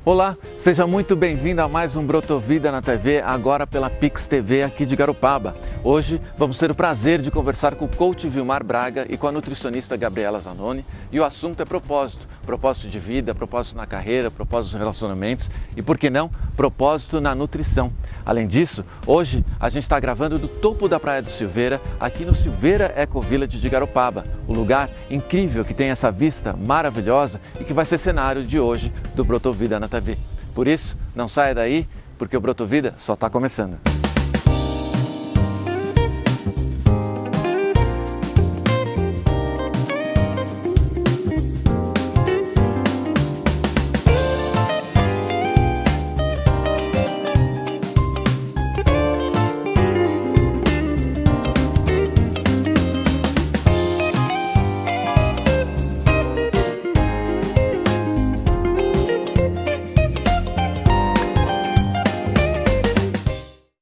Olá, seja muito bem-vindo a mais um Brotovida na TV, agora pela Pix TV aqui de Garopaba. Hoje vamos ter o prazer de conversar com o coach Vilmar Braga e com a nutricionista Gabriela Zanoni, e o assunto é propósito. Propósito de vida, propósito na carreira, propósito nos relacionamentos e, por que não, propósito na nutrição. Além disso, hoje a gente está gravando do topo da Praia do Silveira, aqui no Silveira Eco Village de Garopaba, o lugar incrível que tem essa vista maravilhosa e que vai ser cenário de hoje do Brotovida na TV. Por isso, não saia daí, porque o Brotovida só está começando.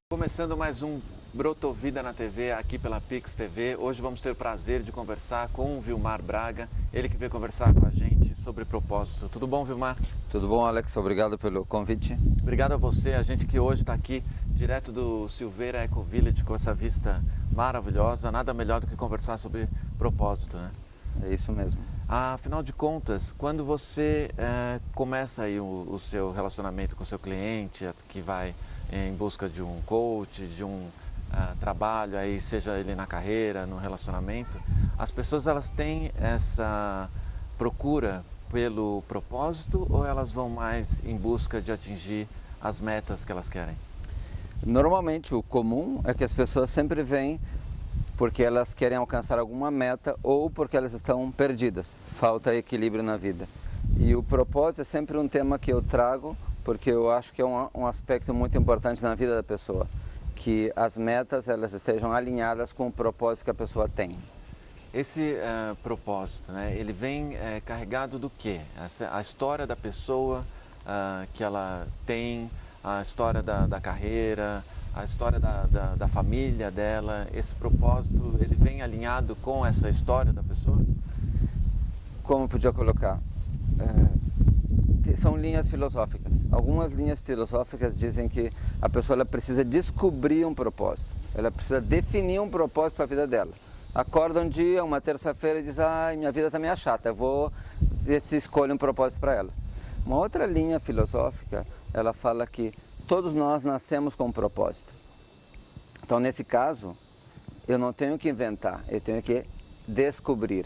Começando mais um Brotovida na TV aqui pela Pix TV. Hoje vamos ter o prazer de conversar com o Vilmar Braga, ele que veio conversar com a gente sobre propósito. Tudo bom, Vilmar? Tudo bom, Alex? Obrigado pelo convite. Obrigado a você, a gente que hoje está aqui direto do Silveira Eco Village com essa vista maravilhosa. Nada melhor do que conversar sobre propósito, né? É isso mesmo. Afinal de contas, quando você começa aí o seu relacionamento com o seu cliente, que vai em busca de um coach, de um trabalho, aí, seja ele na carreira, no relacionamento, as pessoas elas têm essa procura pelo propósito ou elas vão mais em busca de atingir as metas que elas querem? Normalmente o comum é que as pessoas sempre vêm porque elas querem alcançar alguma meta ou porque elas estão perdidas, falta equilíbrio na vida. E o propósito é sempre um tema que eu trago porque eu acho que é um aspecto muito importante na vida da pessoa, que as metas elas estejam alinhadas com o propósito que a pessoa tem. Esse propósito, né, ele vem carregado do quê? A história da pessoa que ela tem, a história da carreira, a história da família dela. Esse propósito, ele vem alinhado com essa história da pessoa? Como eu podia colocar? São linhas filosóficas. Algumas linhas filosóficas dizem que a pessoa ela precisa descobrir um propósito. Ela precisa definir um propósito para a vida dela. Acorda um dia, uma terça-feira e diz: ai, minha vida está meio chata, eu vou ver se escolhe um propósito para ela. Uma outra linha filosófica, ela fala que todos nós nascemos com um propósito. Então, nesse caso, eu não tenho que inventar, eu tenho que descobrir.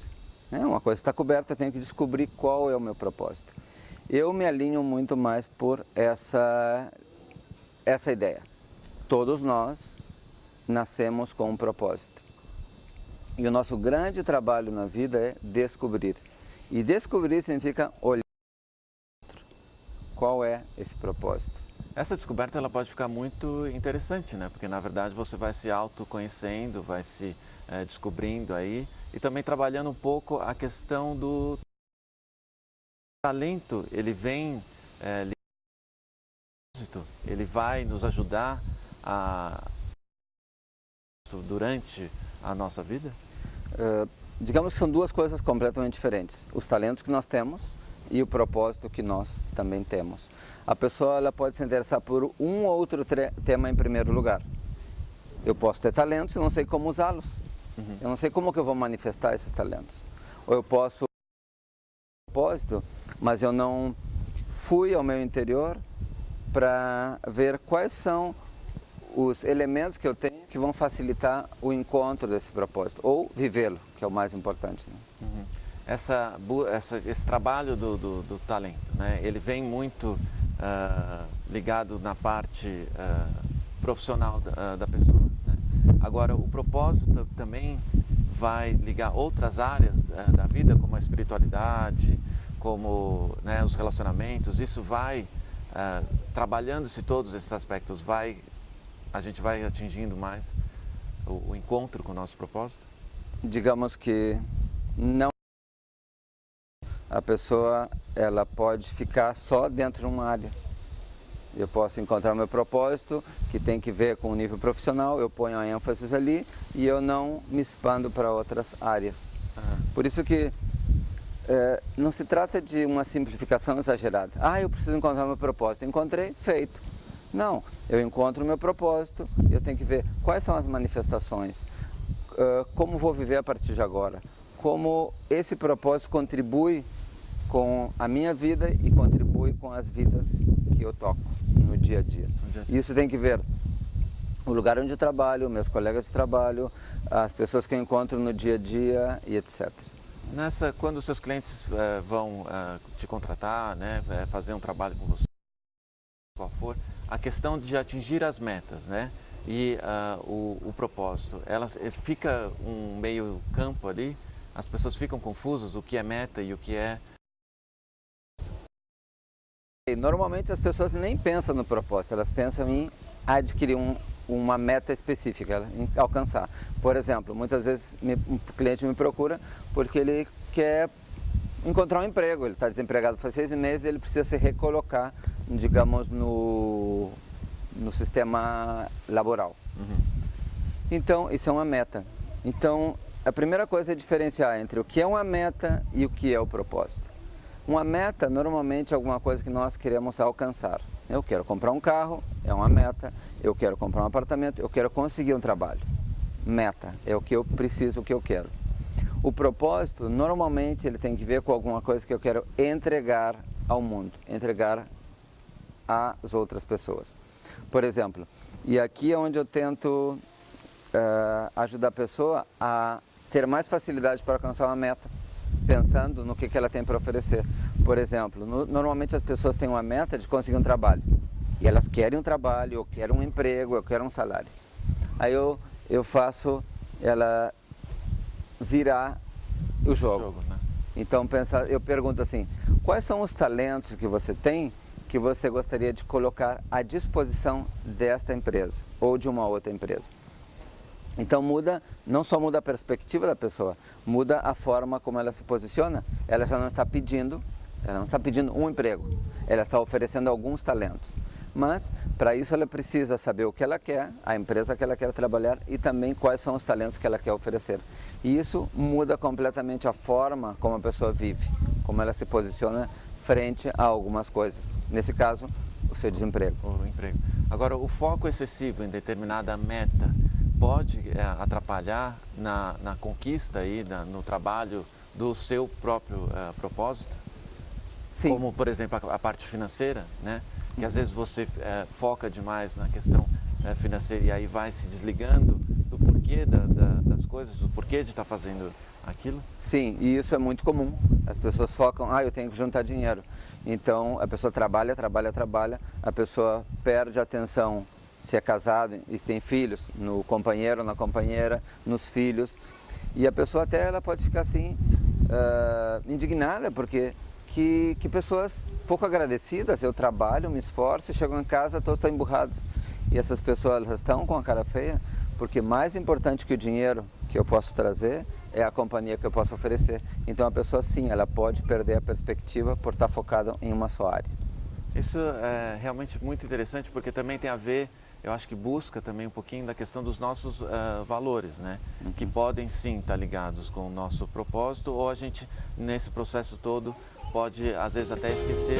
Uma coisa está coberta, eu tenho que descobrir qual é o meu propósito. Eu me alinho muito mais por essa ideia. Todos nós nascemos com um propósito. E o nosso grande trabalho na vida é descobrir. E descobrir significa olhar qual é esse propósito. Essa descoberta ela pode ficar muito interessante, né? Porque na verdade você vai se autoconhecendo, vai se descobrindo aí e também trabalhando um pouco a questão do talento. Ele vem, ele vai nos ajudar durante a nossa vida? Digamos que são duas coisas completamente diferentes. Os talentos que nós temos e o propósito que nós também temos. A pessoa ela pode se interessar por um ou outro tema em primeiro lugar. Eu posso ter talentos e não sei como usá-los. Eu não sei como que eu vou manifestar esses talentos. Ou eu posso propósito, mas eu não fui ao meu interior para ver quais são os elementos que eu tenho que vão facilitar o encontro desse propósito, ou vivê-lo, que é o mais importante. Né? Esse trabalho do talento, né? Ele vem muito ligado na parte profissional da pessoa. Né? Agora, o propósito também vai ligar outras áreas da vida, como a espiritualidade, como, né, os relacionamentos. Isso vai, trabalhando-se todos esses aspectos, a gente vai atingindo mais o encontro com o nosso propósito? Digamos que não. A pessoa ela pode ficar só dentro de uma área. Eu posso encontrar meu propósito, que tem que ver com o nível profissional, eu ponho a ênfase ali e eu não me expando para outras áreas. Por isso que não se trata de uma simplificação exagerada. Ah, eu preciso encontrar meu propósito. Encontrei, feito. Não, eu encontro o meu propósito, eu tenho que ver quais são as manifestações, como vou viver a partir de agora, como esse propósito contribui com a minha vida e contribui com as vidas que eu toco no dia a dia. Isso tem que ver o lugar onde eu trabalho, meus colegas de trabalho, as pessoas que eu encontro no dia a dia e etc. Quando os seus clientes vão te contratar, né, fazer um trabalho com você, qual for, a questão de atingir as metas, né, e o propósito, fica um meio campo ali, as pessoas ficam confusas o que é meta e o que é... Normalmente as pessoas nem pensam no propósito, elas pensam em adquirir uma meta específica, em alcançar. Por exemplo, muitas vezes um cliente me procura porque ele quer encontrar um emprego, ele está desempregado faz 6 meses, ele precisa se recolocar, digamos, no sistema laboral. Então, isso é uma meta. Então, a primeira coisa é diferenciar entre o que é uma meta e o que é o propósito. Uma meta, normalmente, é alguma coisa que nós queremos alcançar. Eu quero comprar um carro, é uma meta. Eu quero comprar um apartamento, eu quero conseguir um trabalho. Meta, é o que eu preciso, o que eu quero. O propósito, normalmente, ele tem que ver com alguma coisa que eu quero entregar ao mundo, entregar às outras pessoas. Por exemplo, e aqui é onde eu tento ajudar a pessoa a ter mais facilidade para alcançar uma meta, pensando no que ela tem para oferecer. Por exemplo, normalmente as pessoas têm uma meta de conseguir um trabalho. E elas querem um trabalho, eu quero um emprego, eu quero um salário. Aí eu faço ela virar o jogo. Né? Então eu pergunto assim, quais são os talentos que você tem que você gostaria de colocar à disposição desta empresa ou de uma outra empresa? Então não só muda a perspectiva da pessoa, muda a forma como ela se posiciona. Ela já não está pedindo um emprego, ela está oferecendo alguns talentos. Mas para isso ela precisa saber o que ela quer, a empresa que ela quer trabalhar e também quais são os talentos que ela quer oferecer. E isso muda completamente a forma como a pessoa vive, como ela se posiciona frente a algumas coisas. Nesse caso, o seu desemprego. O emprego. Agora, o foco excessivo em determinada meta pode atrapalhar na conquista aí, no trabalho do seu próprio propósito? Sim. Como, por exemplo, a parte financeira, né? Que às vezes você foca demais na questão financeira e aí vai se desligando do porquê das coisas, do porquê de estar fazendo aquilo? Sim, e isso é muito comum. As pessoas focam, eu tenho que juntar dinheiro. Então a pessoa trabalha, a pessoa perde a atenção, se é casado e tem filhos, no companheiro, na companheira, nos filhos. E a pessoa até ela pode ficar assim, indignada, porque que pessoas pouco agradecidas, eu trabalho, me esforço, chego em casa, todos estão emburrados. E essas pessoas elas estão com a cara feia, porque mais importante que o dinheiro que eu posso trazer é a companhia que eu posso oferecer. Então a pessoa sim, ela pode perder a perspectiva por estar focada em uma só área. Isso é realmente muito interessante, porque também tem a ver, eu acho que busca também um pouquinho da questão dos nossos valores, né? Que podem sim estar ligados com o nosso propósito, ou a gente, nesse processo todo, pode às vezes até esquecer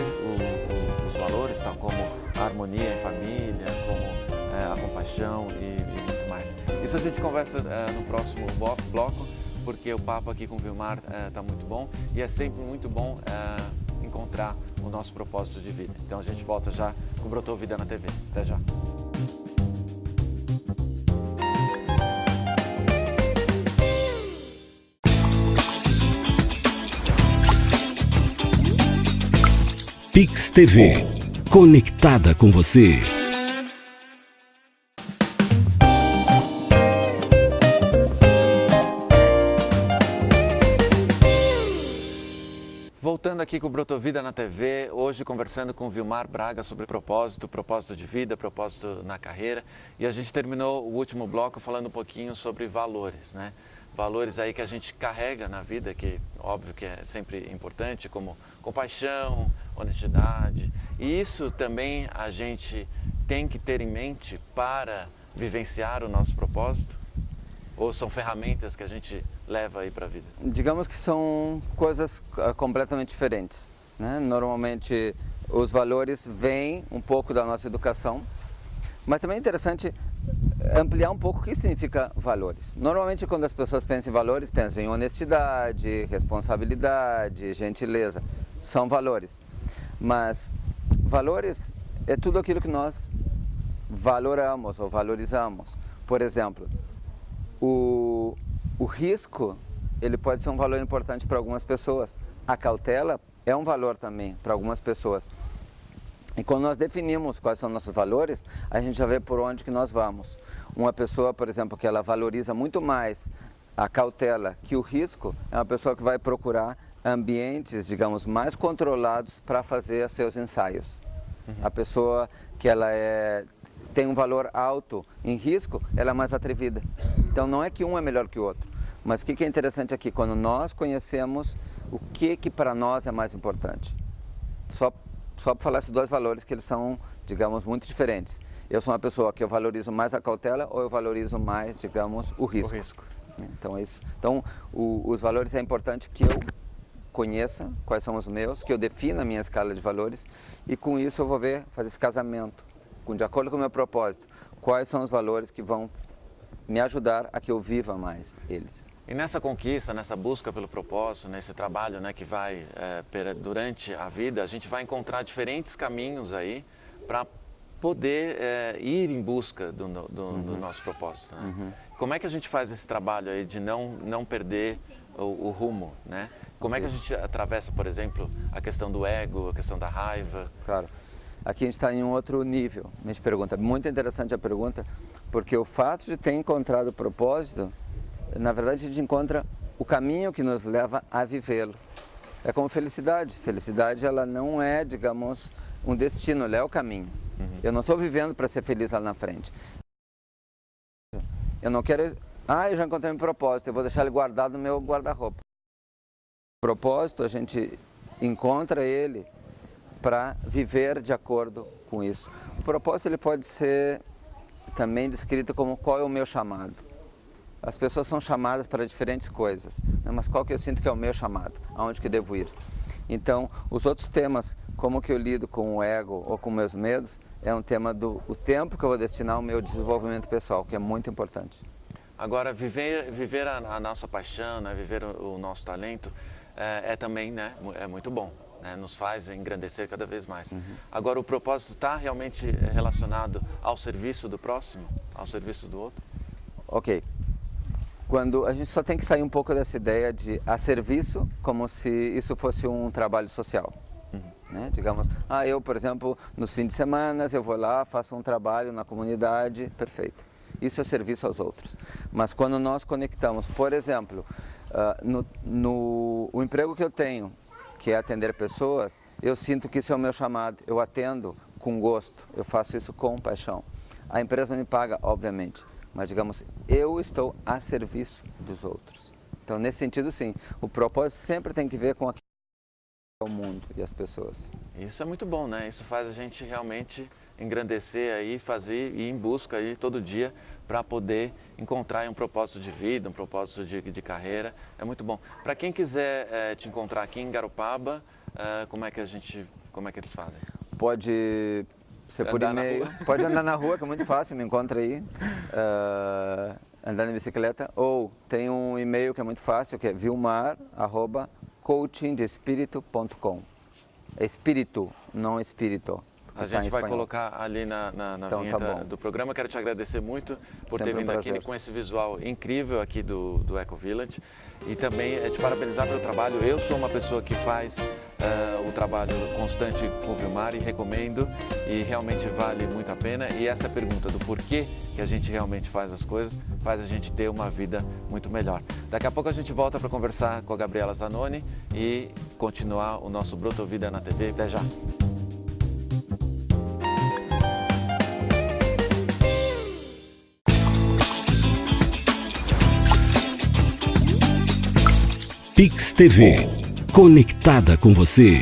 os valores, tal como a harmonia em família, como a compaixão e muito mais. Isso a gente conversa no próximo bloco, porque o papo aqui com o Vilmar está muito bom e é sempre muito bom encontrar o nosso propósito de vida. Então a gente volta já com Brotou Vida na TV. Até já! Pix TV, conectada com você. Voltando aqui com o Brotou Vida na TV, hoje conversando com o Vilmar Braga sobre propósito de vida, propósito na carreira. E a gente terminou o último bloco falando um pouquinho sobre valores, né? Valores aí que a gente carrega na vida, que óbvio que é sempre importante, como compaixão, honestidade. E isso também a gente tem que ter em mente para vivenciar o nosso propósito? Ou são ferramentas que a gente leva aí para a vida? Digamos que são coisas completamente diferentes, né? Normalmente os valores vêm um pouco da nossa educação, mas também é interessante ampliar um pouco o que significa valores. Normalmente quando as pessoas pensam em valores, pensam em honestidade, responsabilidade, gentileza. São valores. Mas valores é tudo aquilo que nós valoramos ou valorizamos. Por exemplo, o risco, ele pode ser um valor importante para algumas pessoas. A cautela é um valor também para algumas pessoas. E quando nós definimos quais são nossos valores, a gente já vê por onde que nós vamos. Uma pessoa, por exemplo, que ela valoriza muito mais a cautela que o risco, é uma pessoa que vai procurar ambientes, digamos, mais controlados para fazer seus ensaios. A pessoa que ela tem um valor alto em risco, ela é mais atrevida. Então não é que um é melhor que o outro, mas o que é interessante aqui, quando nós conhecemos o que para nós é mais importante. Só para falar esses dois valores que eles são, digamos, muito diferentes. Eu sou uma pessoa que eu valorizo mais a cautela ou eu valorizo mais, digamos, o risco. O risco. Então é isso. Então os valores é importante que eu conheça quais são os meus, que eu defina a minha escala de valores e com isso eu vou fazer esse casamento, de acordo com o meu propósito, quais são os valores que vão me ajudar a que eu viva mais eles. E nessa conquista, nessa busca pelo propósito, nesse trabalho, né, que vai durante a vida, a gente vai encontrar diferentes caminhos aí para poder ir em busca do nosso propósito. Né? Como é que a gente faz esse trabalho aí de não perder o rumo, né? Como é que a gente atravessa, por exemplo, a questão do ego, a questão da raiva? Claro. Aqui a gente está em um outro nível, a gente pergunta. Muito interessante a pergunta, porque o fato de ter encontrado o propósito, na verdade a gente encontra o caminho que nos leva a vivê-lo. É como felicidade. Felicidade, ela não é, digamos, um destino, ela é o caminho. Eu não estou vivendo para ser feliz lá na frente. Eu não quero... eu já encontrei meu propósito, eu vou deixar ele guardado no meu guarda-roupa. O propósito, a gente encontra ele para viver de acordo com isso. O propósito ele pode ser também descrito como qual é o meu chamado. As pessoas são chamadas para diferentes coisas, né? Mas qual que eu sinto que é o meu chamado? Aonde que devo ir? Então, os outros temas, como que eu lido com o ego ou com meus medos, é um tema do tempo que eu vou destinar ao meu desenvolvimento pessoal, que é muito importante. Agora, viver a nossa paixão, né? Viver o nosso talento, também, né? É muito bom. Né, nos faz engrandecer cada vez mais. Agora, o propósito está realmente relacionado ao serviço do próximo, ao serviço do outro? Ok. Quando a gente só tem que sair um pouco dessa ideia de a serviço, como se isso fosse um trabalho social. Né? Digamos, eu, por exemplo, nos fins de semana, eu vou lá, faço um trabalho na comunidade, perfeito. Isso é serviço aos outros. Mas quando nós conectamos, por exemplo, o emprego que eu tenho, que é atender pessoas, eu sinto que isso é o meu chamado, eu atendo com gosto, eu faço isso com paixão. A empresa me paga, obviamente, mas digamos, eu estou a serviço dos outros. Então, nesse sentido, sim, o propósito sempre tem que ver com aquilo que é o mundo e as pessoas. Isso é muito bom, né? Isso faz a gente realmente engrandecer aí, ir em busca aí todo dia para poder encontrar um propósito de vida, um propósito de carreira. É muito bom. Para quem quiser te encontrar aqui em Garopaba, como é que eles fazem? Pode ser por e-mail, pode andar na rua, que é muito fácil, me encontra aí, andando de bicicleta, ou tem um e-mail que é muito fácil, que é vilmar@coachingdeespirito.com. É espírito, não espírito. A gente vai colocar ali na vinheta do programa. Quero te agradecer muito por ter vindo aqui com esse visual incrível aqui do Eco Village e também te parabenizar pelo trabalho. Eu sou uma pessoa que faz o trabalho constante com o Vilmar e recomendo, e realmente vale muito a pena. E essa pergunta do porquê que a gente realmente faz as coisas faz a gente ter uma vida muito melhor. Daqui a pouco a gente volta para conversar com a Gabriela Zanoni e continuar o nosso Brotovida na TV. Até já! Pix TV, conectada com você.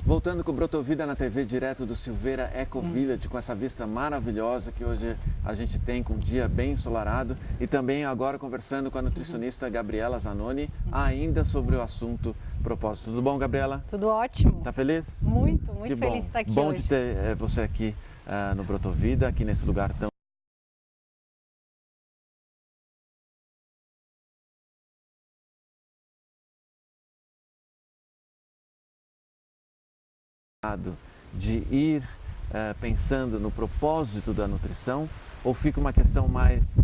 Voltando com o Brotovida na TV, direto do Silveira Eco Village, com essa vista maravilhosa que hoje a gente tem, com um dia bem ensolarado. E também agora conversando com a nutricionista Gabriela Zanoni, ainda sobre o assunto propósito. Tudo bom, Gabriela? Tudo ótimo. Tá feliz? Muito Que feliz bom. de estar aqui Bom hoje. de ter você aqui no Brotovida, aqui nesse lugar tão de ir pensando no propósito da nutrição, ou fica uma questão mais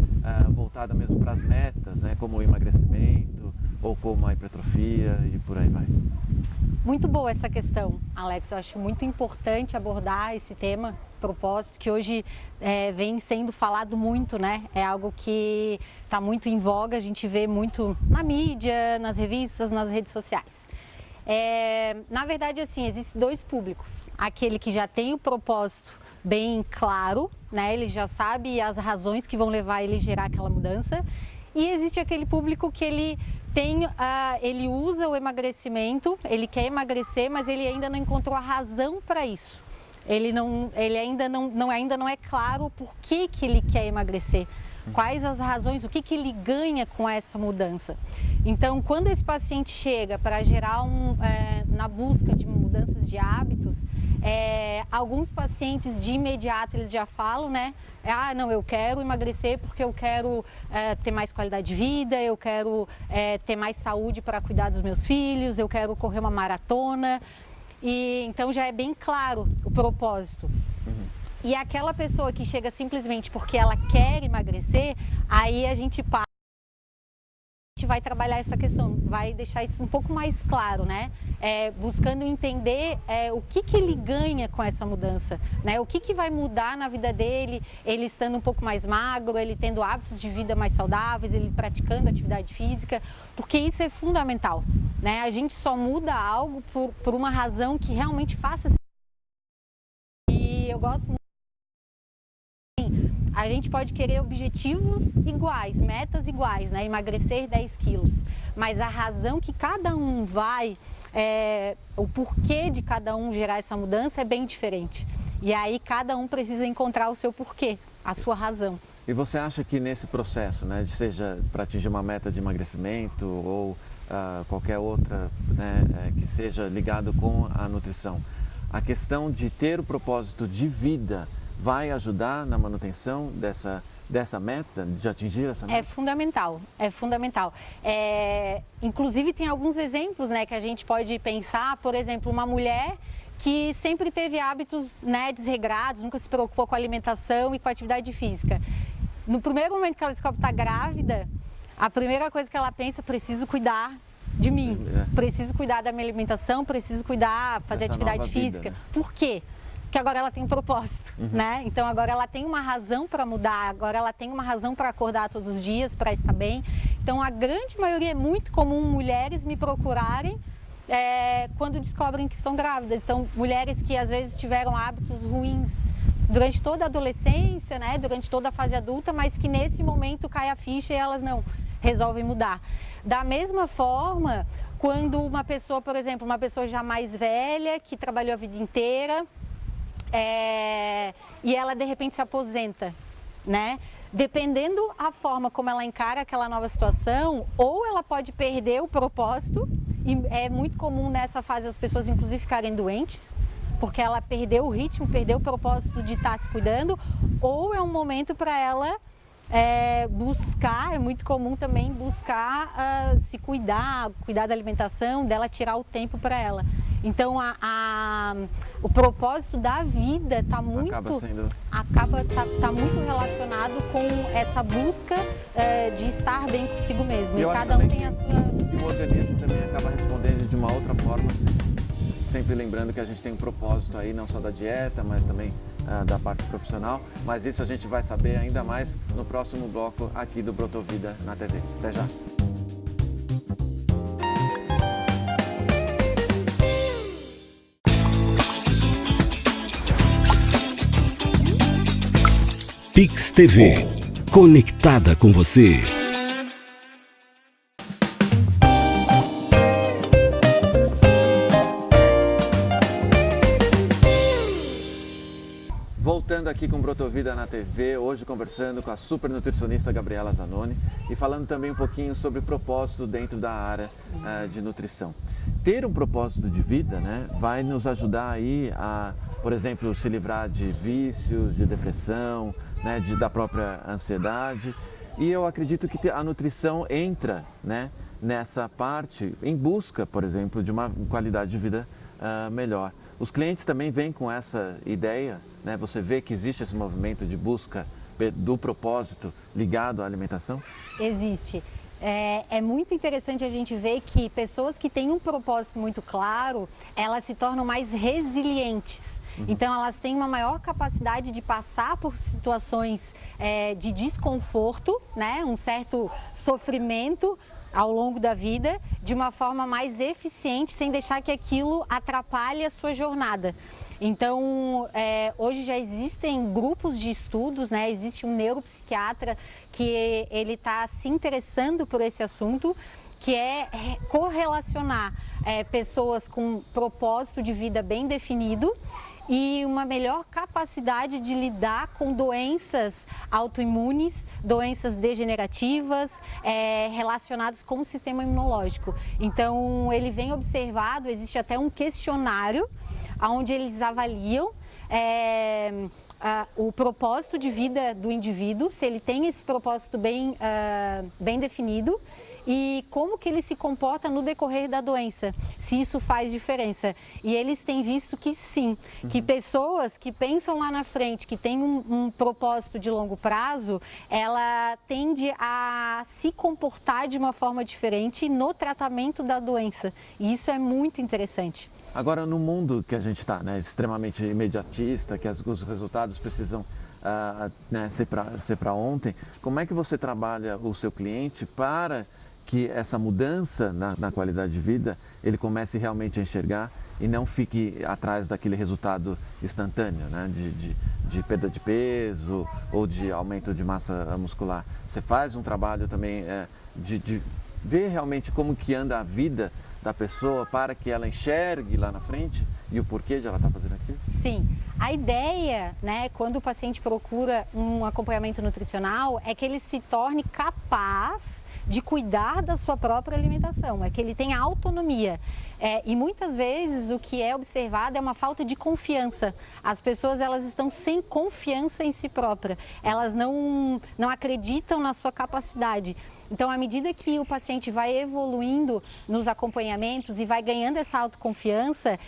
voltada mesmo para as metas, né, como o emagrecimento ou como a hipertrofia e por aí vai? Muito boa essa questão, Alex. Eu acho muito importante abordar esse tema, propósito, que hoje vem sendo falado muito, né? É algo que está muito em voga, a gente vê muito na mídia, nas revistas, nas redes sociais. Na verdade, assim, existem dois públicos. Aquele que já tem o propósito bem claro, né? Ele já sabe as razões que vão levar ele a gerar aquela mudança. E existe aquele público que ele usa o emagrecimento, ele quer emagrecer, mas ele ainda não encontrou a razão para isso. Ele ainda não é claro por que ele quer emagrecer. Quais as razões, o que ele ganha com essa mudança. Então, quando esse paciente chega para gerar na busca de mudanças de hábitos, alguns pacientes de imediato eles já falam, né? Não, eu quero emagrecer porque eu quero ter mais qualidade de vida, eu quero ter mais saúde para cuidar dos meus filhos, eu quero correr uma maratona. E então já é bem claro o propósito. E aquela pessoa que chega simplesmente porque ela quer emagrecer, aí a gente vai trabalhar essa questão, vai deixar isso um pouco mais claro, né? Buscando entender o que ele ganha com essa mudança, né? O que vai mudar na vida dele, ele estando um pouco mais magro, ele tendo hábitos de vida mais saudáveis, ele praticando atividade física, porque isso é fundamental, né? A gente só muda algo por uma razão que realmente faça sentido. E eu gosto muito. A gente pode querer objetivos iguais, metas iguais, né? Emagrecer 10 quilos, mas a razão que cada um o porquê de cada um gerar essa mudança é bem diferente. E aí cada um precisa encontrar o seu porquê, a sua razão. E você acha que nesse processo, né, seja para atingir uma meta de emagrecimento ou qualquer outra, né, que seja ligado com a nutrição, a questão de ter o propósito de vida vai ajudar na manutenção dessa meta, de atingir essa meta? É fundamental, é fundamental. Inclusive tem alguns exemplos, né, que a gente pode pensar, por exemplo, uma mulher que sempre teve hábitos, né, desregrados, nunca se preocupou com a alimentação e com a atividade física. No primeiro momento que ela descobre que está grávida, a primeira coisa que ela pensa, preciso cuidar de mim, preciso cuidar da minha alimentação, preciso cuidar, fazer atividade física. Vida, né? Por quê? Porque agora ela tem um propósito, né? Então agora ela tem uma razão para mudar, agora ela tem uma razão para acordar todos os dias, para estar bem. Então a grande maioria, é muito comum mulheres me procurarem quando descobrem que estão grávidas. Então mulheres que às vezes tiveram hábitos ruins durante toda a adolescência, né? Durante toda a fase adulta, mas que nesse momento cai a ficha e elas não resolvem mudar. Da mesma forma, quando uma pessoa, por exemplo, uma pessoa já mais velha, que trabalhou a vida inteira, e ela de repente se aposenta, né? Dependendo a forma como ela encara aquela nova situação, ou ela pode perder o propósito, e é muito comum nessa fase as pessoas inclusive ficarem doentes, porque ela perdeu o ritmo, perdeu o propósito de estar se cuidando, ou é um momento para ela buscar, é muito comum também buscar se cuidar da alimentação, dela tirar o tempo para ela. Então o propósito da vida está muito, tá muito relacionado com essa busca de estar bem consigo mesmo. E cada um tem a sua... E o organismo também acaba respondendo de uma outra forma, sempre lembrando que a gente tem um propósito aí, não só da dieta, mas também da parte profissional. Mas isso a gente vai saber ainda mais no próximo bloco aqui do Brotovida na TV. Até já! Pix TV, conectada com você. voltando aqui com Brotovida na TV, hoje conversando com a super nutricionista Gabriela Zanoni e falando também um pouquinho sobre propósito dentro da área de nutrição. Ter um propósito de vida, né, vai nos ajudar aí a, por exemplo, se livrar de vícios, de depressão, né, da própria ansiedade. E eu acredito que a nutrição entra, né, nessa parte em busca, por exemplo, de uma qualidade de vida melhor. Os clientes também vêm com essa ideia, né? Você vê que existe esse movimento de busca do propósito ligado à alimentação? Existe. É muito interessante a gente ver que pessoas que têm um propósito muito claro, elas se tornam mais resilientes. Então, elas têm uma maior capacidade de passar por situações de desconforto, né? Um certo sofrimento ao longo da vida, de uma forma mais eficiente, sem deixar que aquilo atrapalhe a sua jornada. Então, hoje já existem grupos de estudos, né? Existe um neuropsiquiatra que ele está se interessando por esse assunto, que é correlacionar pessoas com propósito de vida bem definido e uma melhor capacidade de lidar com doenças autoimunes, doenças degenerativas, relacionadas com o sistema imunológico. Então, ele vem observado, existe até um questionário onde eles avaliam o propósito de vida do indivíduo, se ele tem esse propósito bem definido, e como que ele se comporta no decorrer da doença, se isso faz diferença. E eles têm visto que sim, que pessoas que pensam lá na frente, que têm um propósito de longo prazo, ela tende a se comportar de uma forma diferente no tratamento da doença. E isso é muito interessante. Agora, no mundo que a gente está, né, extremamente imediatista, que os resultados precisam né, ser para ontem, como é que você trabalha o seu cliente para que essa mudança na qualidade de vida, ele comece realmente a enxergar e não fique atrás daquele resultado instantâneo, né? de perda de peso ou de aumento de massa muscular? Você faz um trabalho também de ver realmente como que anda a vida da pessoa para que ela enxergue lá na frente e o porquê de ela estar fazendo aquilo? Sim, a ideia, né, quando o paciente procura um acompanhamento nutricional, é que ele se torne capaz de cuidar da sua própria alimentação, é que ele tenha autonomia. E muitas vezes o que é observado é uma falta de confiança. As pessoas, elas estão sem confiança em si própria, elas não acreditam na sua capacidade. Então, à medida que o paciente vai evoluindo nos acompanhamentos e vai ganhando essa autoconfiança,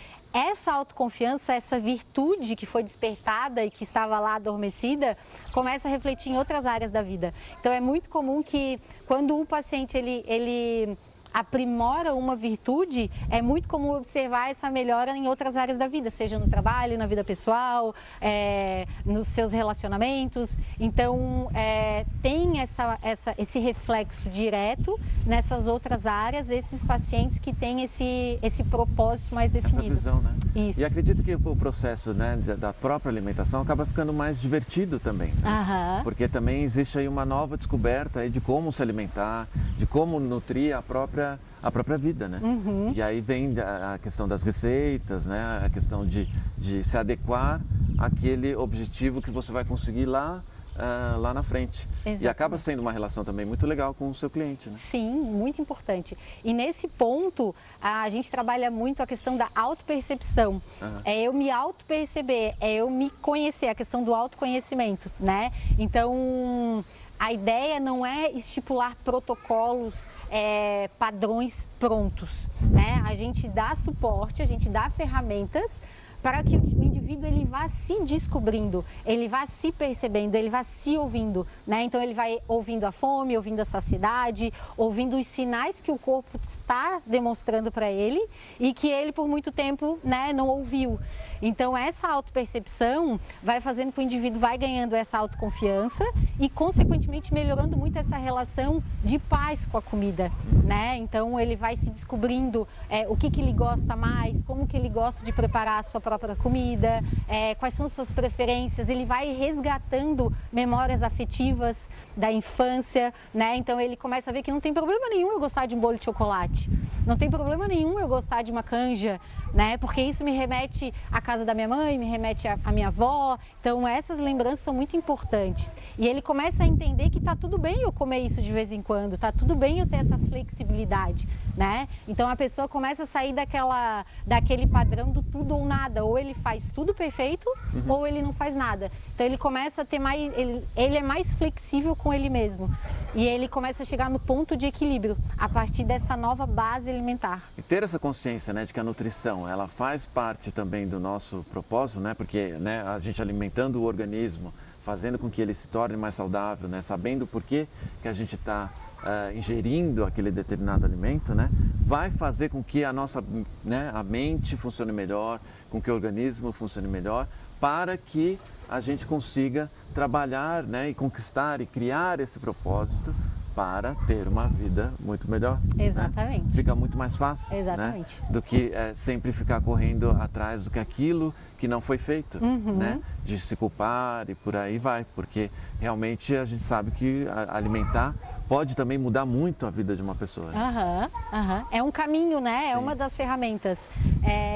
essa virtude que foi despertada e que estava lá adormecida, começa a refletir em outras áreas da vida. Então, é muito comum que quando o paciente ele aprimora uma virtude, é muito comum observar essa melhora em outras áreas da vida, seja no trabalho, na vida pessoal, nos seus relacionamentos. Então, tem esse reflexo direto nessas outras áreas, esses pacientes que têm esse propósito mais definido. Essa visão, né? Isso. E acredito que o processo, né, da própria alimentação acaba ficando mais divertido também, né? Porque também existe aí uma nova descoberta aí de como se alimentar, de como nutrir a própria vida, né? E aí vem a questão das receitas, né? A questão de se adequar àquele objetivo que você vai conseguir lá na frente. Exatamente. E acaba sendo uma relação também muito legal com o seu cliente, né? Sim, muito importante. E nesse ponto, a gente trabalha muito a questão da autopercepção. É eu me autoperceber, é eu me conhecer, a questão do autoconhecimento, né? Então, a ideia não é estipular protocolos, padrões prontos, né? A gente dá suporte, a gente dá ferramentas para que o indivíduo ele vá se descobrindo, ele vá se percebendo, ele vá se ouvindo, né? Então ele vai ouvindo a fome, ouvindo a saciedade, ouvindo os sinais que o corpo está demonstrando para ele e que ele por muito tempo, né, não ouviu. Então essa autopercepção vai fazendo que o indivíduo vai ganhando essa autoconfiança e consequentemente melhorando muito essa relação de paz com a comida, né? Então ele vai se descobrindo o que ele gosta mais, como que ele gosta de preparar a sua própria comida, quais são suas preferências, ele vai resgatando memórias afetivas da infância, né? Então ele começa a ver que não tem problema nenhum eu gostar de um bolo de chocolate, não tem problema nenhum eu gostar de uma canja, né? Porque isso me remete a casa da minha mãe, me remete à minha avó. Então essas lembranças são muito importantes. E ele começa a entender que tá tudo bem eu comer isso de vez em quando, tá tudo bem eu ter essa flexibilidade, né? Então a pessoa começa a sair daquele padrão do tudo ou nada, ou ele faz tudo perfeito, ou ele não faz nada. Então ele começa a ter mais, ele é mais flexível com ele mesmo. E ele começa a chegar no ponto de equilíbrio a partir dessa nova base alimentar. E ter essa consciência, né, de que a nutrição, ela faz parte também do nosso propósito, né, porque, né, a gente alimentando o organismo, fazendo com que ele se torne mais saudável, né, sabendo por que a gente está ingerindo aquele determinado alimento, né, vai fazer com que a nossa, né, a mente funcione melhor, com que o organismo funcione melhor, para que a gente consiga trabalhar, né, e conquistar e criar esse propósito para ter uma vida muito melhor. Exatamente. Né? Fica muito mais fácil. Exatamente. Né? Do que sempre ficar correndo atrás do que aquilo que não foi feito, né? De se culpar e por aí vai, porque realmente a gente sabe que alimentar pode também mudar muito a vida de uma pessoa. É um caminho, né? Sim. É uma das ferramentas.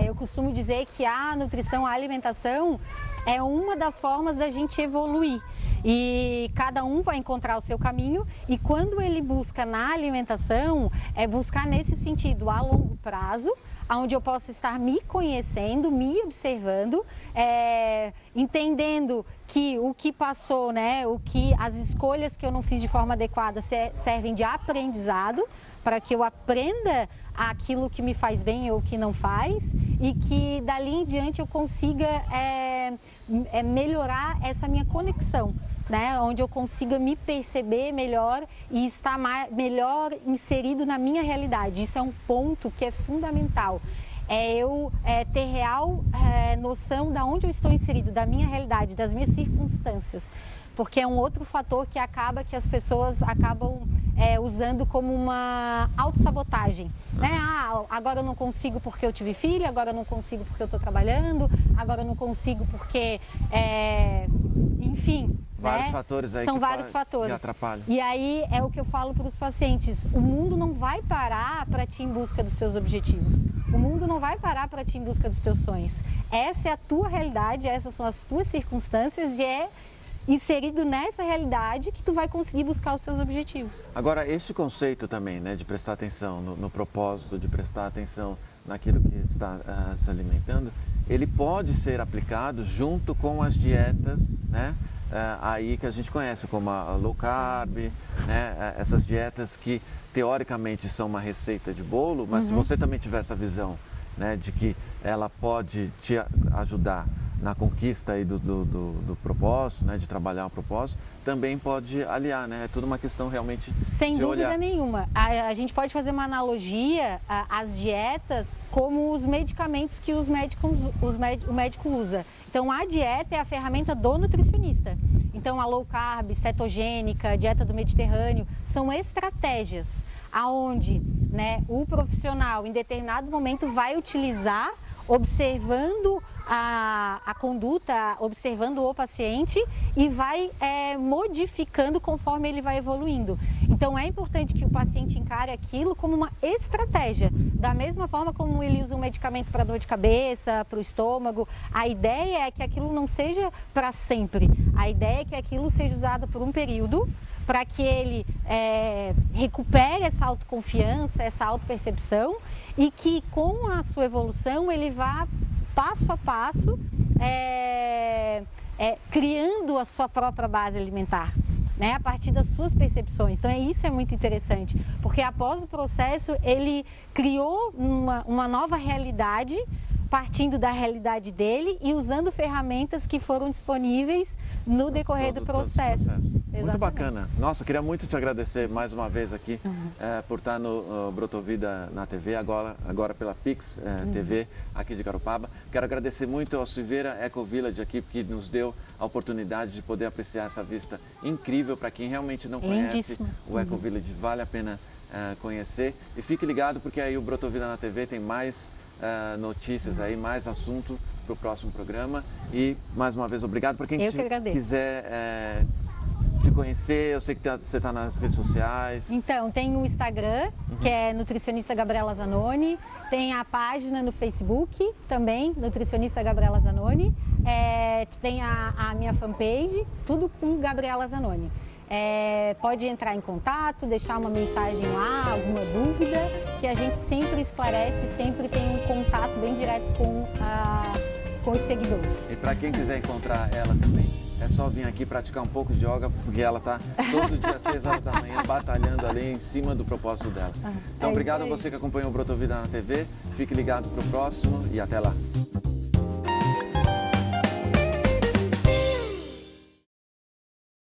Eu costumo dizer que a nutrição, a alimentação é uma das formas da gente evoluir. E cada um vai encontrar o seu caminho, e quando ele busca na alimentação, é buscar nesse sentido a longo prazo, onde eu posso estar me conhecendo, me observando, entendendo que o que passou, né, as escolhas que eu não fiz de forma adequada servem de aprendizado, para que eu aprenda aquilo que me faz bem ou que não faz, e que dali em diante eu consiga melhorar essa minha conexão, né? Onde eu consiga me perceber melhor e estar melhor inserido na minha realidade. Isso é um ponto que é fundamental. Eu ter real noção de onde eu estou inserido, da minha realidade, das minhas circunstâncias. Porque é um outro fator que as pessoas acabam usando como uma autossabotagem. Né? Agora eu não consigo porque eu tive filho, agora eu não consigo porque eu estou trabalhando, agora eu não consigo porque, enfim... Vários fatores aí. São vários fatores. Que atrapalham. E aí é o que eu falo para os pacientes: o mundo não vai parar para ti em busca dos teus objetivos. O mundo não vai parar para ti em busca dos teus sonhos. Essa é a tua realidade, essas são as tuas circunstâncias, e é inserido nessa realidade que tu vai conseguir buscar os teus objetivos. Agora, esse conceito também, né, de prestar atenção no propósito, de prestar atenção naquilo que está se alimentando, ele pode ser aplicado junto com as dietas, né, aí que a gente conhece como a low carb, né, essas dietas que teoricamente são uma receita de bolo, mas se você também tiver essa visão, né, de que ela pode te ajudar na conquista aí do propósito, né, de trabalhar o propósito, também pode aliar, né? É tudo uma questão realmente sem de dúvida olhar. nenhuma. A gente pode fazer uma analogia às dietas como os medicamentos que o médico usa. Então a dieta é a ferramenta do nutricionista. Então a low carb, cetogênica, a dieta do Mediterrâneo são estratégias aonde, né, o profissional em determinado momento vai utilizar, observando a conduta, observando o paciente, e vai modificando conforme ele vai evoluindo. Então é importante que o paciente encare aquilo como uma estratégia, da mesma forma como ele usa um medicamento para dor de cabeça, para o estômago. A ideia é que aquilo não seja para sempre, a ideia é que aquilo seja usado por um período, para que ele recupere essa autoconfiança, essa autopercepção, e que com a sua evolução ele vá passo a passo criando a sua própria base alimentar, né, a partir das suas percepções. Então isso é muito interessante, porque após o processo ele criou uma nova realidade, partindo da realidade dele e usando ferramentas que foram disponíveis no decorrer do processo. Muito bacana. Nossa, eu queria muito te agradecer mais uma vez aqui por estar no Brotovida na TV, agora pela Pix TV aqui de Garopaba. Quero agradecer muito ao Silveira Eco Village aqui, que nos deu a oportunidade de poder apreciar essa vista incrível. Para quem realmente não conhece Lindíssimo. O Eco Village, vale a pena conhecer. E fique ligado, porque aí o Brotovida na TV tem mais notícias aí, mais assunto para o próximo programa. E mais uma vez obrigado. Para quem quiser te conhecer, eu sei que você está nas redes sociais. Então, tem o Instagram, que é nutricionista Gabriela Zanoni. Tem a página no Facebook também, nutricionista Gabriela Zanoni. Tem a minha fanpage, tudo com Gabriela Zanoni. Pode entrar em contato, deixar uma mensagem lá, alguma dúvida, que a gente sempre esclarece, sempre tem um contato bem direto com os seguidores. E para quem quiser encontrar ela também, é só vir aqui praticar um pouco de yoga, porque ela está todo dia às 6 horas da manhã batalhando ali em cima do propósito dela. Então, obrigado a você que acompanhou o Brotovida na TV. Fique ligado para o próximo e até lá.